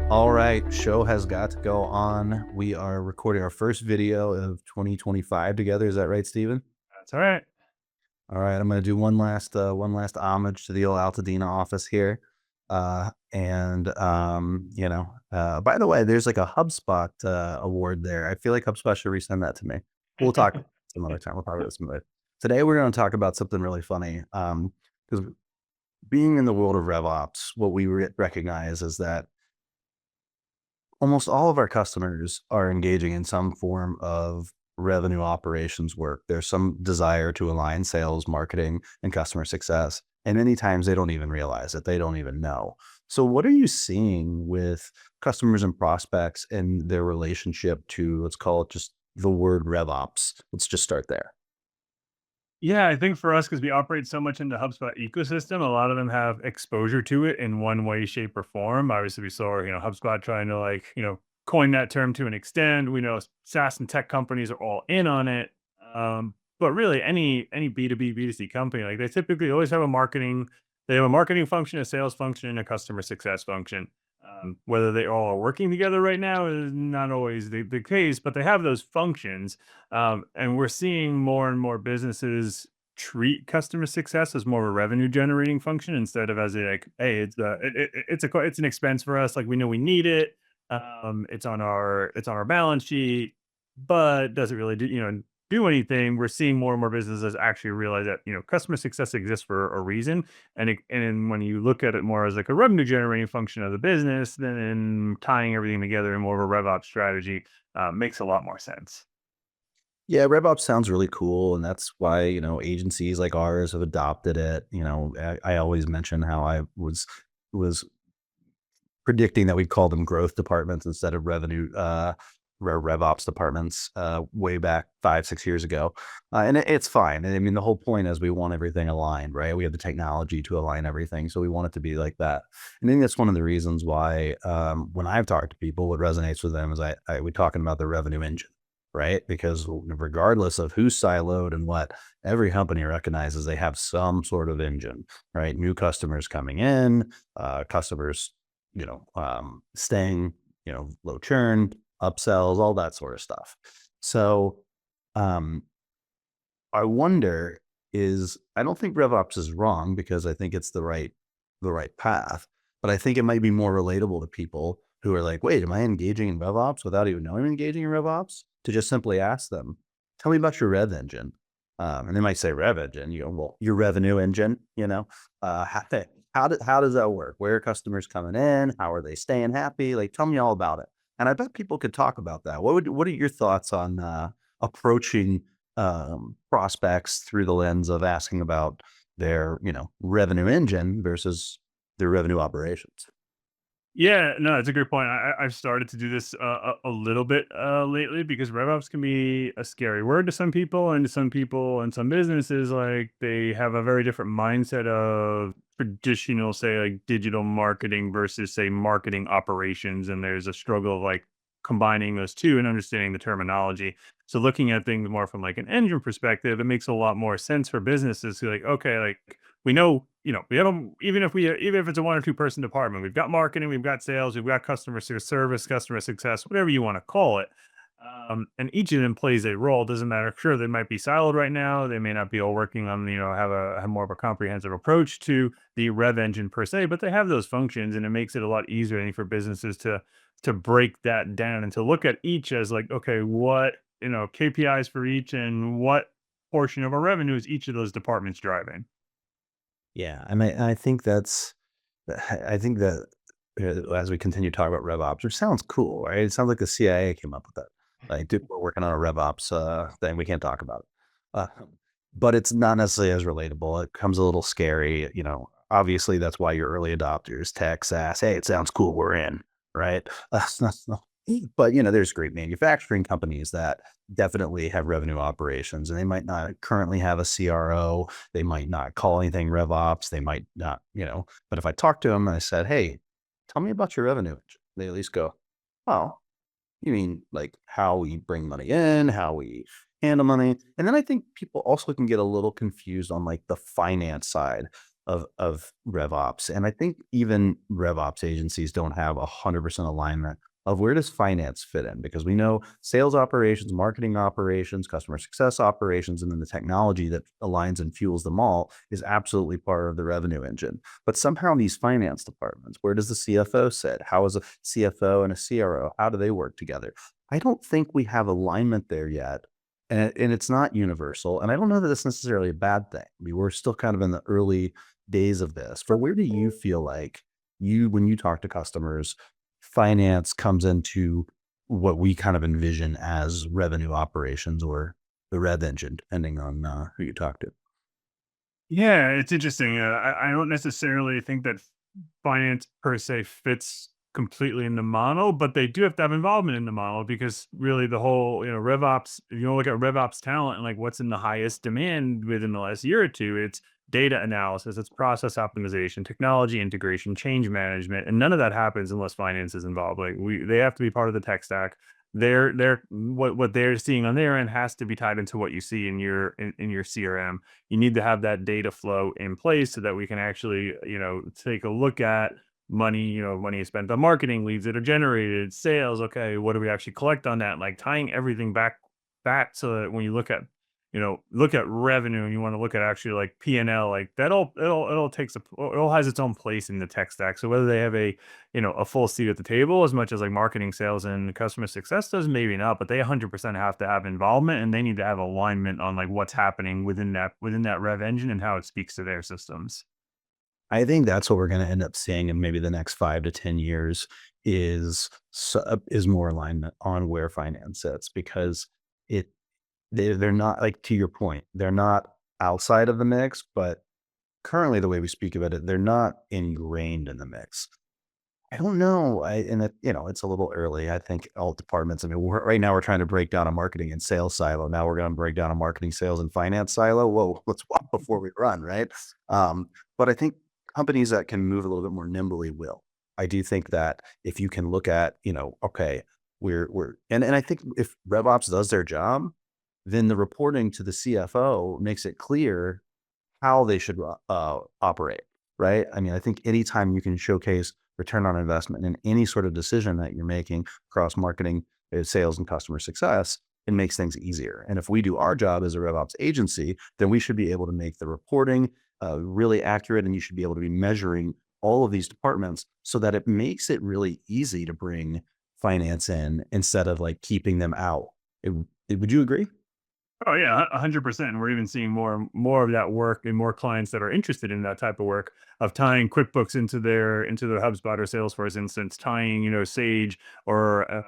All right, show has got to go on. We are recording our first video of 2025 together. Is that right, Steven? That's all right. All right, I'm going to do one last homage to the old Altadena office here. By the way, there's like a HubSpot award there. I feel like HubSpot should resend that to me. We'll talk about it some other time. We'll talk about this some other. Today, we're going to talk about something really funny. Because being in the world of RevOps, what we recognize is that almost all of our customers are engaging in some form of revenue operations work. There's some desire to align sales, marketing, and customer success. And many times they don't even realize it. They don't even know. So what are you seeing with customers and prospects and their relationship to, let's call it just the word RevOps? Let's just start there. Yeah, I think for us, because we operate so much in the HubSpot ecosystem, a lot of them have exposure to it in one way, shape, or form. Obviously, we saw, HubSpot trying to coin that term to an extent. We know SaaS and tech companies are all in on it. But really any B2B, B2C company, like they typically always have they have a marketing function, a sales function, and a customer success function. Whether they all are working together right now is not always the case, but they have those functions. And we're seeing more and more businesses treat customer success as more of a revenue generating function instead of as a like, hey, it's an expense for us. Like we know we need it. It's on our balance sheet, but does it really do anything? We're seeing more and more businesses actually realize that customer success exists for a reason, and when you look at it more as like a revenue generating function of the business, then tying everything together in more of a RevOps strategy makes a lot more sense. Yeah, RevOps sounds really cool, and that's why, agencies like ours have adopted it. I always mention how I was predicting that we'd call them growth departments instead of revenue RevOps departments way back 5, 6 years ago, and it's fine. I mean, the whole point is we want everything aligned, right? We have the technology to align everything, so we want it to be like that. And I think that's one of the reasons why when I've talked to people, what resonates with them is we're talking about the revenue engine, right? Because regardless of who's siloed and what, every company recognizes they have some sort of engine, right? New customers coming in, customers staying, low churn, upsells, all that sort of stuff. So, um, I wonder I don't think RevOps is wrong because I think it's the right path, but I think it might be more relatable to people who are like, wait, am I engaging in RevOps without even knowing I'm engaging in RevOps? To just simply ask them, tell me about your rev engine. And they might say rev engine, you go, well, your revenue engine, how does that work? Where are customers coming in? How are they staying happy? Like, tell me all about it. And I bet people could talk about that. What are your thoughts on approaching prospects through the lens of asking about their, revenue engine versus their revenue operations? Yeah, no, it's a great point. I've started to do this a little bit lately because RevOps can be a scary word to some people, and to some people and some businesses, like they have a very different mindset of traditional, say, like digital marketing versus, say, marketing operations, and there's a struggle of like combining those two and understanding the terminology. So, looking at things more from like an engine perspective, it makes a lot more sense for businesses to like, okay, like we know, we have them, even if it's a one or two person department, we've got marketing, we've got sales, we've got service, customer success, whatever you want to call it. And each of them plays a role. Doesn't matter. Sure, they might be siloed right now. They may not be all working on, have more of a comprehensive approach to the rev engine per se, but they have those functions, and it makes it a lot easier, I think, for businesses to break that down and to look at each as like, okay, what KPIs for each, and what portion of our revenue is each of those departments driving. Yeah, I mean, I think that as we continue to talk about RevOps, which sounds cool, right? It sounds like the CIA came up with that. Like, dude, we're working on a RevOps thing. We can't talk about it. But it's not necessarily as relatable. It comes a little scary. Obviously, that's why you're early adopters, tech, SaaS. Hey, it sounds cool. We're in, right? But there's great manufacturing companies that definitely have revenue operations, and they might not currently have a CRO. They might not call anything RevOps. They might not, But if I talk to them and I said, "Hey, tell me about your revenue," they at least go, "Oh, you mean like how we bring money in, how we handle money?" And then I think people also can get a little confused on like the finance side. of RevOps. And I think even RevOps agencies don't have 100% alignment of where does finance fit in, because we know sales operations, marketing operations, customer success operations, and then the technology that aligns and fuels them all is absolutely part of the revenue engine. But somehow these finance departments, where does the CFO sit? How is a CFO and a CRO? How do they work together? I don't think we have alignment there yet. And it's not universal. And I don't know that it's necessarily a bad thing. I mean, we're still kind of in the early days of this. But where do you feel like when you talk to customers, finance comes into what we kind of envision as revenue operations or the rev engine, depending on who you talk to? Yeah, it's interesting. I don't necessarily think that finance per se fits completely in the model, but they do have to have involvement in the model because really the whole, RevOps, if you look at RevOps talent and like what's in the highest demand within the last year or two, it's data analysis, it's process optimization, technology integration, change management, and none of that happens unless finance is involved. Like they have to be part of the tech stack. They're what they're seeing on their end has to be tied into what you see in in your CRM. You need to have that data flow in place so that we can actually, take a look at money, money is spent on marketing, leads that are generated, sales. Okay, what do we actually collect on that? Like tying everything back so that when you look at, look at revenue and you want to look at actually like P&L, like it'll takes it all has its own place in the tech stack. So whether they have a full seat at the table as much as like marketing, sales, and customer success does, maybe not, but they 100% have to have involvement and they need to have alignment on like what's happening within that rev engine and how it speaks to their systems. I think that's what we're going to end up seeing in maybe the next 5 to 10 years is more alignment on where finance sits, because it they're not, like, to your point, they're not outside of the mix, but currently the way we speak about it, they're not ingrained in the mix. I don't know. And it's a little early. I think all departments. I mean, right now we're trying to break down a marketing and sales silo. Now we're going to break down a marketing, sales, and finance silo. Whoa, let's walk before we run, right? But I think companies that can move a little bit more nimbly will. I do think that if you can look at, okay, and I think if RevOps does their job, then the reporting to the CFO makes it clear how they should operate, right? I mean, I think anytime you can showcase return on investment in any sort of decision that you're making across marketing, sales, and customer success, it makes things easier. And if we do our job as a RevOps agency, then we should be able to make the reporting really accurate, and you should be able to be measuring all of these departments so that it makes it really easy to bring finance in instead of like keeping them out. Would you agree? Oh yeah, 100%. And we're even seeing more of that work and more clients that are interested in that type of work of tying QuickBooks into their HubSpot or Salesforce instance, tying Sage or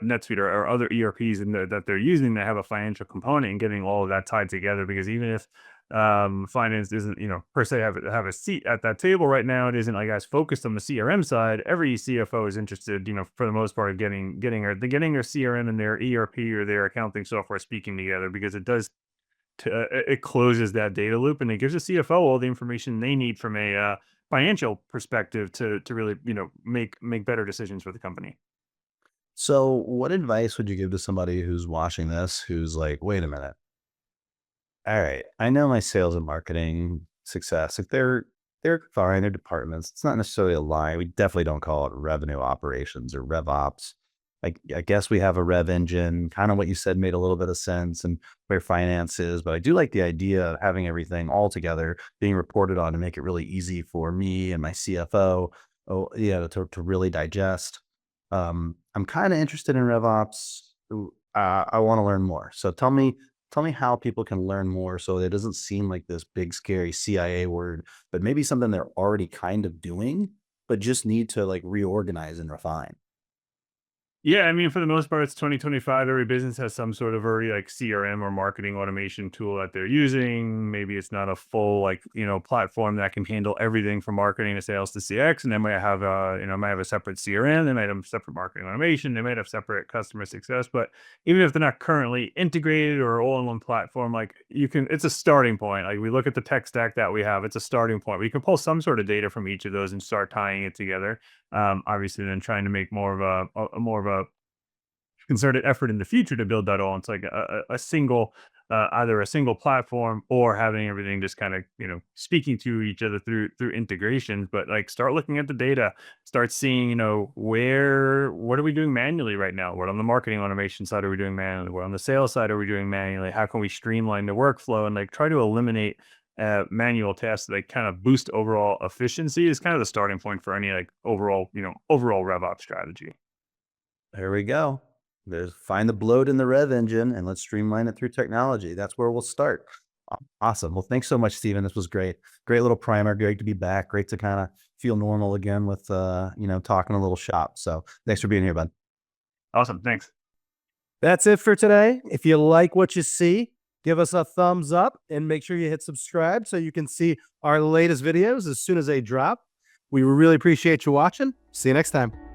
NetSuite or other ERPs that they're using that have a financial component and getting all of that tied together. Because even if finance isn't per se have a seat at that table right now, it isn't like as focused on the CRM side. Every CFO is interested, for the most part, getting their CRM and their ERP or their accounting software speaking together, because it closes that data loop and it gives the CFO all the information they need from a financial perspective to really make better decisions for the company. So, what advice would you give to somebody who's watching this, who's like, wait a minute, all right, I know my sales and marketing success. If they're fine, their departments. It's not necessarily a lie. We definitely don't call it revenue operations or rev ops. I guess we have a rev engine. Kind of what you said made a little bit of sense, and where finance is. But I do like the idea of having everything all together, being reported on, to make it really easy for me and my CFO. Oh, yeah, to really digest. I'm kind of interested in RevOps. I want to learn more. So tell me how people can learn more so it doesn't seem like this big scary CIA word, but maybe something they're already kind of doing, but just need to like reorganize and refine. Yeah, I mean, for the most part, it's 2025. Every business has some sort of already like CRM or marketing automation tool that they're using. Maybe it's not a full platform that can handle everything from marketing to sales to CX, and they might have might have a separate CRM. They might have separate marketing automation. They might have separate customer success. But even if they're not currently integrated or all in one platform, like it's a starting point. Like we look at the tech stack that we have, it's a starting point. We can pull some sort of data from each of those and start tying it together. Obviously, then trying to make more of a more of a concerted effort in the future to build that all into like a single either a single platform or having everything just kind of speaking to each other through integrations. But like start looking at the data, start seeing what are we doing manually right now? What on the marketing automation side are we doing manually? What on the sales side are we doing manually? How can we streamline the workflow and like try to eliminate manual tasks that like kind of boost overall efficiency is kind of the starting point for any like overall RevOps strategy. There we go. There's find the bloat in the rev engine and let's streamline it through technology. That's where we'll start. Awesome. Well, thanks so much, Stephen. This was great. Great little primer. Great to be back. Great to kind of feel normal again with, talking a little shop. So thanks for being here, bud. Awesome. Thanks. That's it for today. If you like what you see, give us a thumbs up and make sure you hit subscribe so you can see our latest videos as soon as they drop. We really appreciate you watching. See you next time.